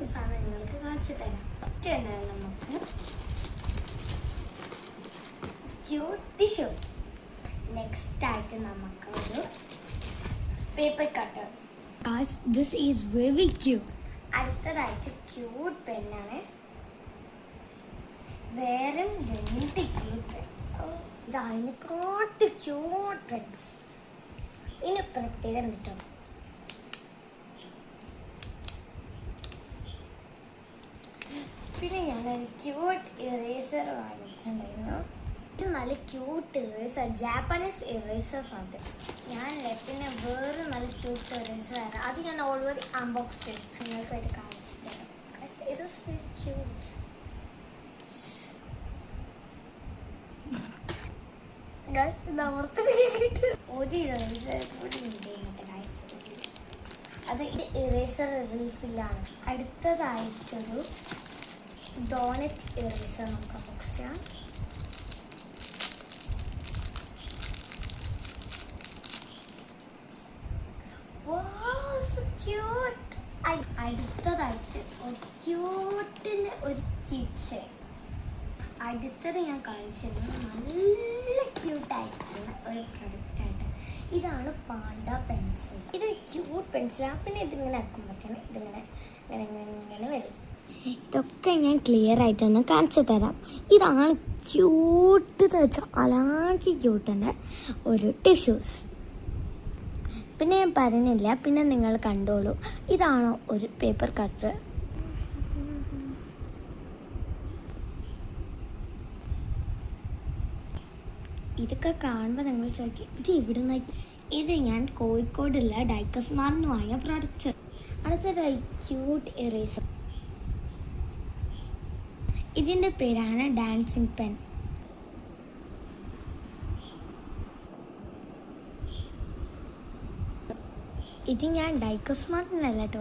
ഒരു സാധനം നിങ്ങൾക്ക് കാണിച്ചു തരാം. ഫസ്റ്റ് തന്നെ നമുക്ക് ക്യൂട്ട് ടിഷ്യൂസ്. നെക്സ്റ്റ് ആയിട്ട് നമുക്കൊരു paper cutter. This is very cute. അടുത്തതായിട്ട് ക്യൂട്ട് പെന്നാണ്. വേറെ 2 ക്യൂട്ട് പെൻ. ഇത് അതിനെക്കാട്ട് ക്യൂട്ട് പെൻസ്. ഇതിന് പ്രത്യേകം കിട്ടും. പിന്നെ ഞാനൊരു ക്യൂട്ട് ഇറേസർ വാങ്ങിച്ചിട്ടുണ്ടായിരുന്നു. ഇത് നല്ല ക്യൂട്ട് ഇറേസർ, ജാപ്പനീസ് ഇറേസേഴ്സ് ആണ്. ഞാൻ പിന്നെ വേറെ നല്ല ക്യൂട്ട് ഇറേസർ ആണ്. അത് ഞാൻ ഓൾറെഡി അൺബോക്സ് ചെയ്തു. നിങ്ങൾക്കായിട്ട് കാണിച്ചു തരാം. ഇത് ക്യൂട്ട്. ഒരു ഇറേസർ കൂടി ഉണ്ട്. അത് ഇറേസർ റീഫില്ലാണ്. അടുത്തതായിട്ടൊരു ഡോണറ്റ് ഇറേസർ നമുക്ക് ബോക്സ് ചെയ്യാം. അടുത്തതായിട്ട് ക്യൂട്ടിന് ഒരു കിച്ചൺ. അടുത്തത് ഞാൻ കാണിച്ചിരുന്നത് നല്ല ക്യൂട്ടായിട്ടുള്ള ഒരു പ്രൊഡക്റ്റായിട്ട്. ഇതാണ് പാണ്ട പെൻസിൽ. ഇത് ക്യൂട്ട് പെൻസിലാണ്. പിന്നെ ഇതിങ്ങനെ ആക്കുമ്പോഴത്തേന് ഇങ്ങനെ വരും. ഇതൊക്കെ ഞാൻ ക്ലിയർ ആയിട്ടൊന്ന് കാണിച്ചു തരാം. ഇതാണ് ക്യൂട്ട് എന്ന് വെച്ചാൽ അലാക്കി ക്യൂട്ടിൻ്റെ ഒരു ടിഷ്യൂസ്. പിന്നെ ഞാൻ പറഞ്ഞില്ല, പിന്നെ നിങ്ങൾ കണ്ടോളൂ. ഇതാണോ ഒരു പേപ്പർ കട്ടർ. ഇതൊക്കെ കാണുമ്പോൾ നിങ്ങൾ ചോദിക്കും ഇത് ഇവിടെ നിന്ന്. ഇത് ഞാൻ കോഴിക്കോടുള്ള ഡൈക്കസ് മാർന്ന് വാങ്ങിയ പ്രോഡക്റ്റ്. അടുത്തതായി ക്യൂട്ട് ഇറേസർ. ഇതിൻ്റെ പേരാണ് ഡാൻസിങ് പെൻ. ഇത് ഞാൻ ഡൈക്കസ് മാർന്നില്ല കേട്ടോ.